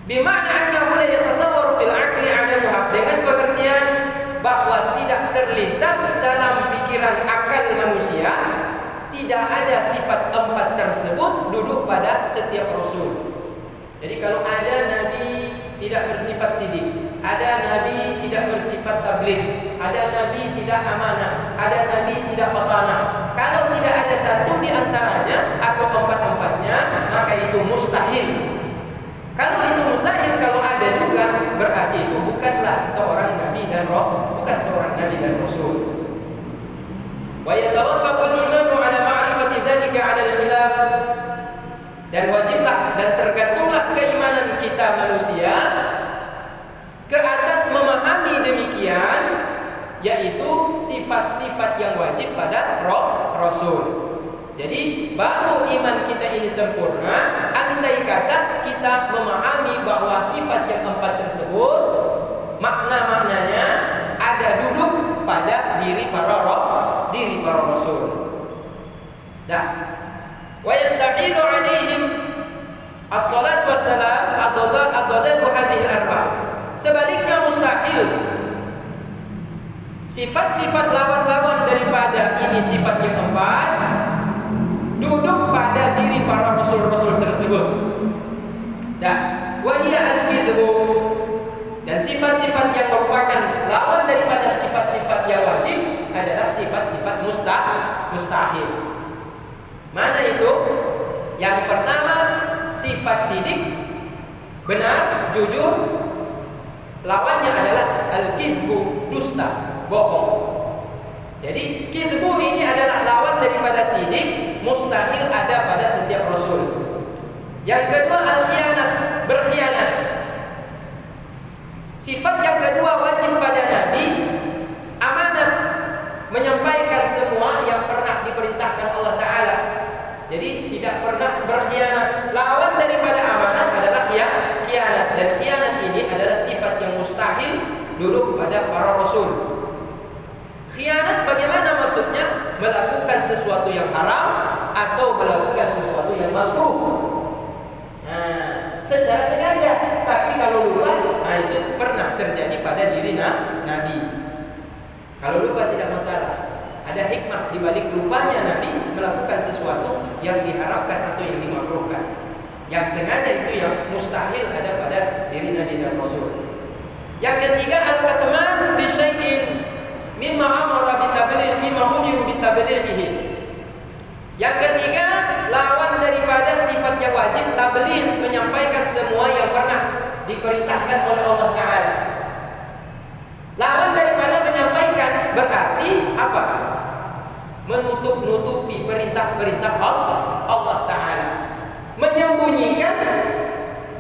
Bima'na annahu la yatasawwaru fil aqli adamuha, dengan pengertian bahwa tidak terlintas dalam pikiran akal manusia, tidak ada sifat 4 tersebut duduk pada setiap Rasul. Jadi kalau ada Nabi tidak bersifat sidik, ada Nabi tidak bersifat tabligh, ada Nabi tidak amanah, ada Nabi tidak fatanah, kalau tidak ada satu di antaranya atau 4-4-nya, maka itu mustahil. Kalau itu mustahil, kalau ada juga, berarti itu bukanlah seorang Nabi dan bukan seorang Nabi dan Rasul. Wa yatawaqqafu al-imanu ala ma'rifati dzalika 'ala al-khilaf, dan wajiblah dan tergantunglah keimanan kita manusia ke atas memahami demikian, yaitu sifat-sifat yang wajib pada Rasul. Jadi baru iman kita ini sempurna andai kata kita memahami bahwa sifat yang 4 tersebut makna-maknanya ada duduk pada diri para Rasul. Nah, wa yastaqilu alaihim as-salat wassalam adadatu hadhihi al-arba'. Sebaliknya mustahil sifat-sifat lawan-lawan daripada ini sifat yang 4 duduk pada diri para Rasul-Rasul tersebut. Dan wahia al-kidbu, dan sifat-sifat yang merupakan lawan daripada sifat-sifat yang wajib adalah sifat-sifat mustahil. Mana itu? Yang pertama, sifat sidik, benar, jujur. Lawannya adalah al-kidbu, dusta, bohong. Jadi kidbu ini adalah lawan daripada sidik, mustahil ada pada setiap Rasul. Yang kedua, al-khianat, berkhianat. Sifat yang kedua wajib pada Nabi, amanat, menyampaikan semua yang pernah diperintahkan Allah Ta'ala. Jadi tidak pernah berkhianat. Lawan daripada amanat adalah khianat, dan khianat ini adalah sifat yang mustahil duduk pada para Rasul. Khianat bagaimana maksudnya? Melakukan sesuatu yang haram atau melakukan sesuatu yang makruh. Nah, secara sengaja, tapi kalau lupa, nah itu pernah terjadi pada diri Nabi. Kalau lupa tidak masalah. Ada hikmah di balik lupanya Nabi melakukan sesuatu yang diharamkan atau yang dimakruhkan. Yang sengaja itu yang mustahil ada pada diri Nabi dan Rasul. Yang ketiga, al-katman bi syai'in mimma amara bitabligh mimma umiru bitablighihi. Yang ketiga, lawan daripada sifat yang wajib, tabligh, menyampaikan semua yang pernah diperintahkan oleh Allah Ta'ala. Lawan daripada menyampaikan berarti apa? Menutup-nutupi perintah-perintah Allah Ta'ala. Menyembunyikan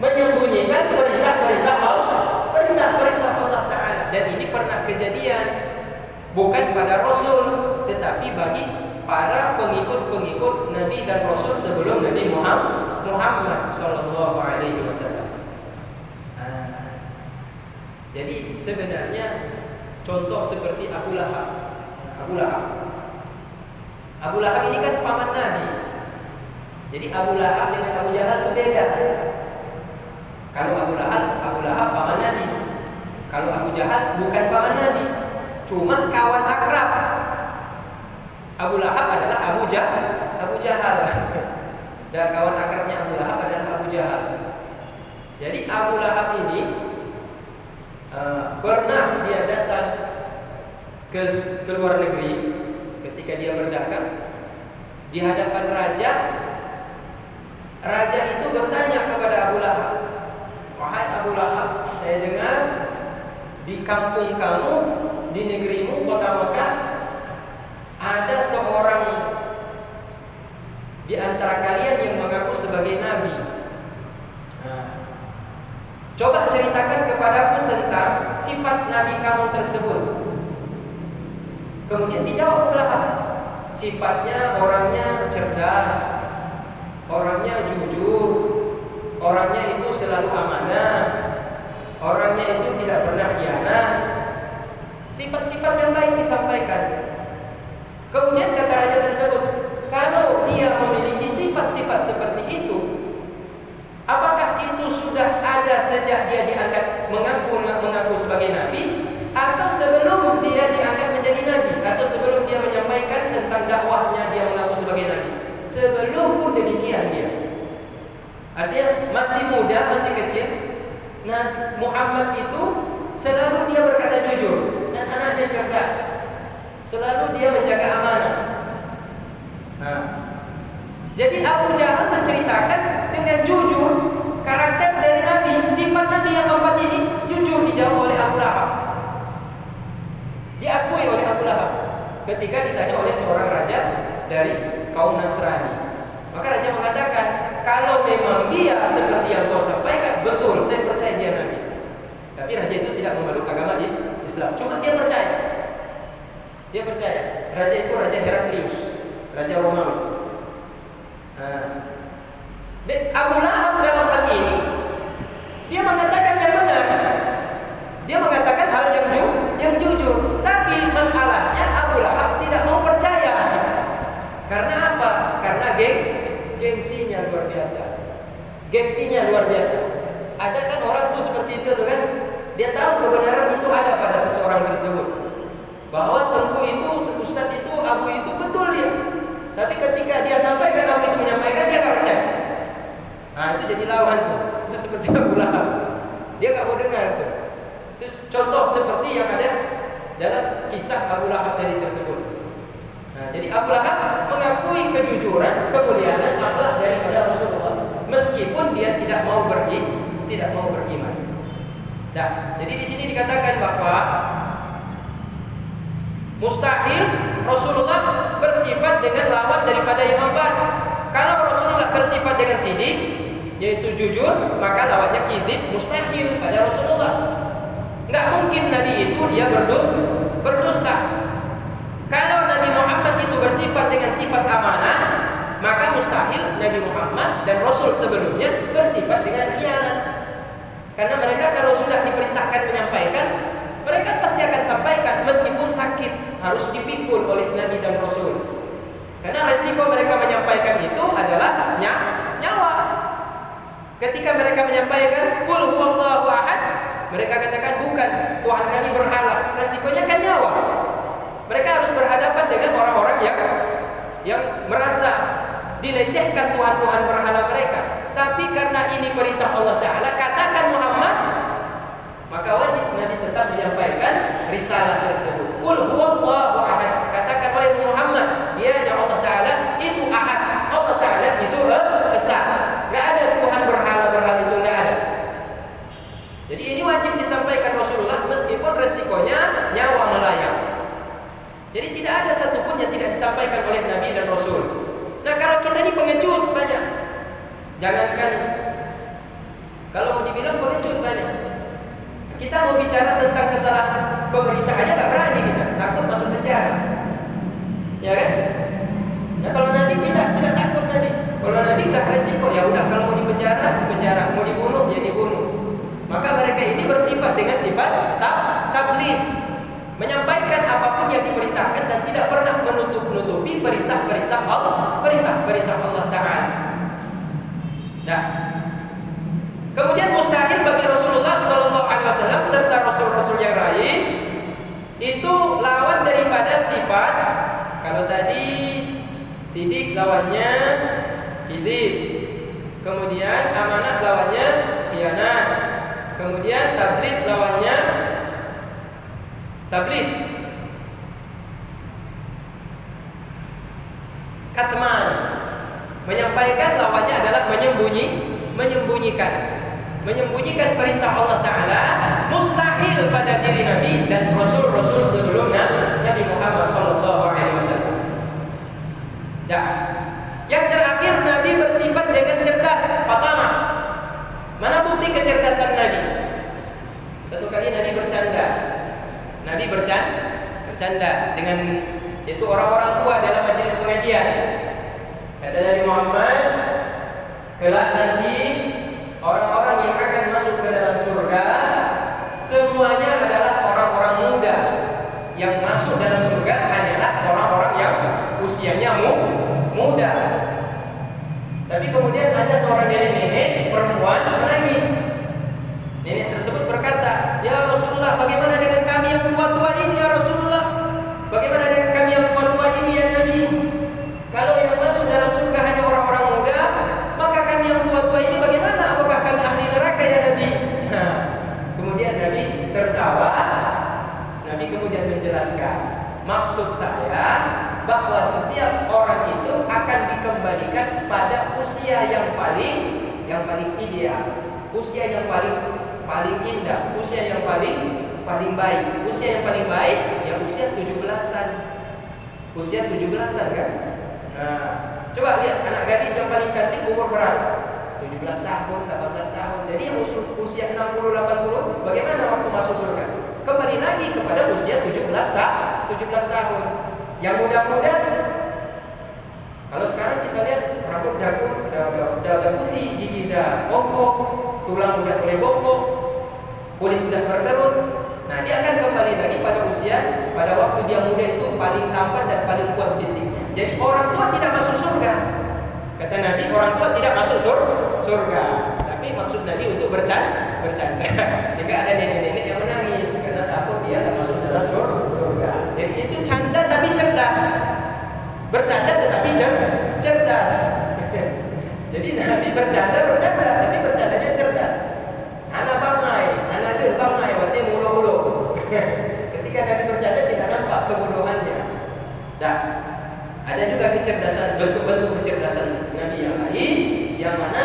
perintah-perintah Allah Ta'ala. Dan ini pernah kejadian. Bukan pada Rasul, tetapi bagi para pengikut-pengikut Nabi dan Rasul sebelum Nabi Muhammad Sallallahu Alaihi Wasallam. Jadi sebenarnya contoh seperti Abu Lahab. Abu Lahab ini kan paman Nabi. Jadi Abu Lahab dengan Abu Jahal itu beda. Kalau Abu Lahab paman Nabi. Kalau Abu Jahal bukan paman Nabi, cuma kawan akrab. Abu Lahab adalah Abu Jahal. Dan kawan akrabnya Abu Lahab adalah Abu Jahal. Jadi Abu Lahab ini pernah dia datang ke luar negeri ketika dia berdagang di hadapan raja. Raja itu bertanya kepada Abu Lahab, "Wahai Abu Lahab, saya dengar di kampung kamu, di negerimu, kota Mekah, ada seorang di antara kalian yang mengaku sebagai nabi. Coba ceritakan kepadaku tentang sifat Nabi kamu tersebut. Kemudian dijawab Abu Lahab, sifatnya orangnya cerdas, orangnya jujur, orangnya itu selalu amanah, orangnya itu tidak pernah khianat. Sifat-sifat yang baik disampaikan. Kemudian kata raja tersebut, kalau dia memiliki sifat-sifat seperti itu, apakah itu sudah ada sejak dia diangkat mengaku sebagai nabi, atau sebelum dia diangkat menjadi nabi, atau sebelum dia menyampaikan tentang dakwahnya dia mengaku sebagai nabi? Sebelum pun demikian dia. Artinya masih muda, masih kecil. Nah, Muhammad itu selalu dia berkata jujur dan anaknya cerdas. Selalu dia menjaga amanah. Nah, jadi Abu Jahal menceritakan dengan jujur karakter dari Nabi, sifat Nabi yang keempat ini jujur dijawab oleh Abu Lahab. Diakui oleh Abu Lahab ketika ditanya oleh seorang raja dari kaum Nasrani. Maka raja mengatakan, kalau memang dia seperti yang kau sampaikan, betul, saya percaya dia Nabi. Tapi raja itu tidak memeluk agama Islam, cuma dia percaya. Dia percaya. Raja itu Raja Heraklius, Raja Romawi. Dan Abu Lahab dalam hal ini dia mengatakan yang benar. Dia mengatakan hal yang jujur. Tapi masalahnya Abu Lahab tidak mau percaya. Karena apa? Karena gengsinya luar biasa. Gengsinya luar biasa. Ada kan orang tuh seperti itu tuh kan? Dia tahu kebenaran itu ada pada seseorang tersebut. Bahwa Tengku itu, Ustadz itu, Abu itu betul dia. Tapi ketika dia sampaikan, Abu itu menyampaikan, dia nggak percaya. Nah itu jadi lawan tuh. Itu seperti Abu Lahab. Dia nggak mau dengar tuh. Itu contoh seperti yang ada dalam kisah Abu Lahab tadi tersebut. Nah, jadi Abu Lahab mengakui kejujuran, kemuliaan dan akhlak daripada Rasulullah, meskipun dia tidak mau beriman. Nah, jadi di sini dikatakan bahwa mustahil Rasulullah bersifat dengan lawan daripada yang empat. Kalau Rasulullah bersifat dengan sidik, yaitu jujur, maka lawannya kizib, mustahil pada Rasulullah. Nggak mungkin Nabi itu dia berdusta. Kalau Nabi Muhammad itu bersifat dengan sifat amanah, maka mustahil Nabi Muhammad dan Rasul sebelumnya bersifat dengan khianat. Karena mereka kalau sudah diperintahkan menyampaikan, mereka pasti akan sampaikan meskipun sakit, harus dipikul oleh Nabi dan Rasul. Karena resiko mereka menyampaikan itu adalah nyawa. Ketika mereka menyampaikan qul huwallahu ahad, mereka katakan bukan, Tuhan kami berhala. Resikonya kan nyawa. Mereka harus berhadapan dengan orang-orang yang merasa dilecehkan Tuhan-Tuhan berhala mereka. Tapi karena ini perintah Allah Ta'ala, katakan Muhammad, maka wajib Nabi tetap menyampaikan risalah tersebut. Qul huwallahu ahad. Katakan oleh Muhammad, dianya Allah Ta'ala itu ahad. Allah Ta'ala itu esa. Gak ada Tuhan berhala-berhala itu, gak ada. Jadi ini wajib disampaikan Rasulullah meskipun resikonya nyawa melayang. Jadi tidak ada satupun yang tidak disampaikan oleh Nabi dan Rasul. Nah kalau kita ini pengecut banyak. Jangankan kalau mau dibilang pengecut banyak. Kita mau bicara tentang kesalahan pemerintah aja gak berani kita, takut masuk penjara. Ya kan? Nah kalau Nabi tidak takut Nabi. Kalau Nabi udah resiko, ya udah kalau mau dipenjara, mau dibunuh ya dibunuh. Maka mereka ini bersifat dengan sifat tabligh. Menyampaikan apapun yang diperintahkan dan tidak pernah menutup-nutupi perintah-perintah Allah Ta'ala. Nah, kemudian mustahil bagi Rasulullah SAW serta Rasul-Rasul yang lain itu lawan daripada sifat. Kalau tadi sidik lawannya kizib, kemudian amanah lawannya khianat, kemudian tabligh lawannya tabligh, katman, menyampaikan lawannya adalah menyembunyikan perintah Allah Ta'ala. Mustahil pada diri Nabi dan Rasul-Rasul sebelum Nabi Muhammad SAW. Ya. Yang terakhir, Nabi bersifat dengan cerdas, fatanah. Mana bukti kecerdasan Nabi? canda dengan itu orang-orang tua dalam majelis pengajian. Kata Nabi Muhammad, kelak nanti orang-orang yang akan masuk ke dalam surga semuanya adalah orang-orang muda. Yang masuk dalam surga hanyalah orang-orang yang usianya muda. Tapi kemudian ada seorang nenek-nenek perempuan menangis. Nenek tersebut berkata, "Ya Rasulullah, bagaimana dengan kami yang tua-tua ini ya Rasulullah? Bagaimana dengan kami yang tua-tua ini ya Nabi? Kalau yang masuk dalam surga hanya orang-orang muda, maka kami yang tua-tua ini bagaimana? Apakah kami ahli neraka ya Nabi?" Kemudian Nabi tertawa. Nabi kemudian menjelaskan, maksud saya bahwa setiap orang itu akan dikembalikan pada usia yang paling ideal, usia yang paling indah, usia yang paling baik. Usia yang paling baik ya usia 17-an. Usia 17-an kan? Nah, coba lihat anak gadis yang paling cantik umur berapa? 17 tahun, 18 tahun. Jadi yang usia 60, 80 bagaimana waktu masuk surga? Kembali lagi kepada usia 17 tahun. Yang muda-muda, kalau sekarang kita lihat rambut udah putih, gigi udah bongkok, tulang udah mulai bongkok, kulit udah berkerut. Nah, dia akan kembali lagi pada usia, pada waktu dia muda itu paling tampan dan paling kuat fisiknya. Jadi orang tua tidak masuk surga. Kata Nabi, orang tua tidak masuk surga. Tapi maksud Nabi untuk bercanda. Sehingga ada nenek-nenek yang menangis karena takut dia tidak masuk dalam surga. Jadi itu canda tapi cerdas. Bercanda tetapi cerdas. Jadi Nabi bercanda tapi bercandanya cerdas. Anak bangai, wati mulu-mulu. Ketika Nabi bercanda tidak nampak kebodohannya. Nah, ada juga kecerdasan, bentuk-bentuk kecerdasan Nabi yang lain yang mana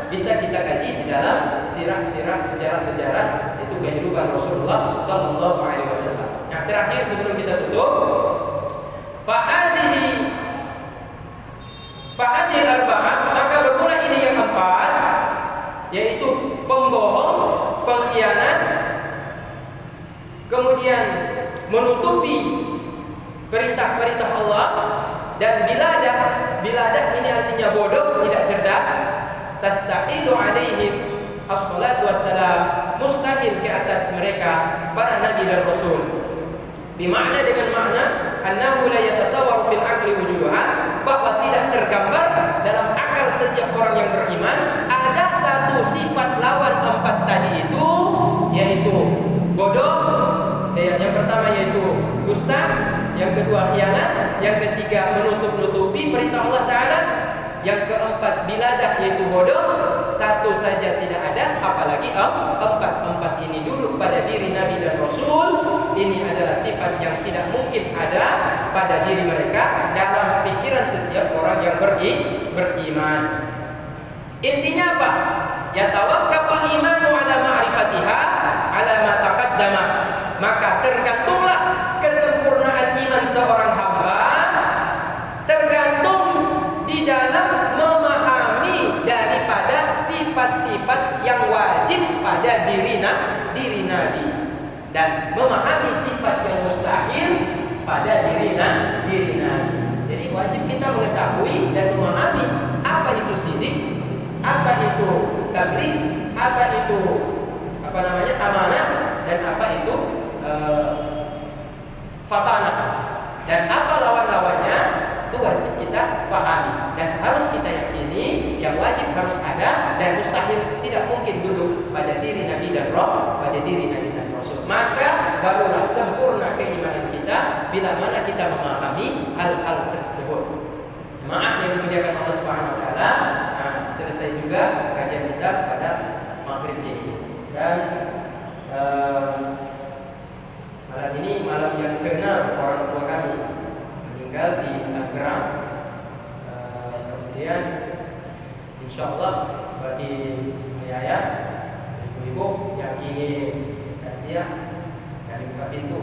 bisa kita kaji di dalam sirah-sirah, sejarah-sejarah itu kehidupan Rasulullah sallallahu alaihi wasallam. Nah, terakhir sebelum kita tutup, fa'adil arba'ah, maka bermula ini yang keempat, yaitu pembohong, pengkhianat, kemudian menutupi perintah-perintah Allah, dan biladah ini artinya bodoh, tidak cerdas. Tastahilu alaihim as-salatu wassalam, mustahil ke atas mereka para nabi dan rasul. Bimakna dengan makna annahu la yatasawwaru fil aqli wujuduha, bahwa tidak tergambar dalam akal setiap orang yang beriman ada satu sifat lawan empat tadi itu, yaitu bodoh, yang pertama yaitu dusta, yang kedua khianat, yang ketiga menutup-nutupi perintah Allah Ta'ala, yang keempat biladah yaitu bodoh. Satu saja tidak ada, apalagi empat ini duduk pada diri Nabi dan Rasul. Ini adalah sifat yang tidak mungkin ada pada diri mereka dalam pikiran setiap orang yang beriman. Intinya apa? Yatawakkaful imanu ala ma'rifatiha ala ma taqaddama. Maka tergantunglah kesempurnaan iman seorang hamba tergantung di dalam memahami daripada sifat-sifat yang wajib pada diri Nabi dan memahami sifat yang mustahil pada diri Nabi. Jadi wajib kita mengetahui dan memahami apa itu sidik, apa itu tabligh, apa itu amanah, dan apa itu fatanah, dan apa lawan-lawannya itu wajib kita fahami dan harus kita yakini. Yang wajib harus ada dan mustahil tidak mungkin duduk pada diri Nabi dan Rasul. Maka barulah sempurna keimanan kita bila mana kita memahami hal-hal tersebut. Maaf yang dimuliakan Allah Subhanahu wa taala. Selesai juga kajian kita pada maghrib ini. Dan malam ini malam yang ke-6 orang tua kami meninggal di Tangerang. Kemudian insyaallah bagi ayah, ibu-ibu yang ingin takziah kami buka pintu.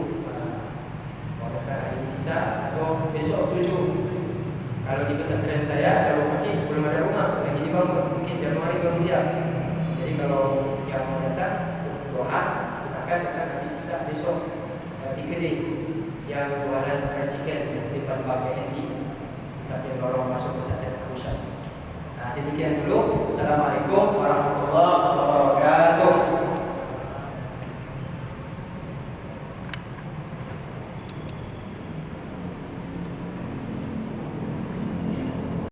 Mau datang hari ini bisa atau besok 7. Kalau di pesantren saya Darul Fakih belum ada rumah, lagi dibangun, mungkin Januari baru siap. Jadi kalau yang mau datang doa silakan, akan habis sisa besok di Kediri. yang jualan fried chicken di depan Bapak Endi sampai dorong masuk pesantren pusat. Nah, demikian dulu. Assalamualaikum warahmatullahi wabarakatuh.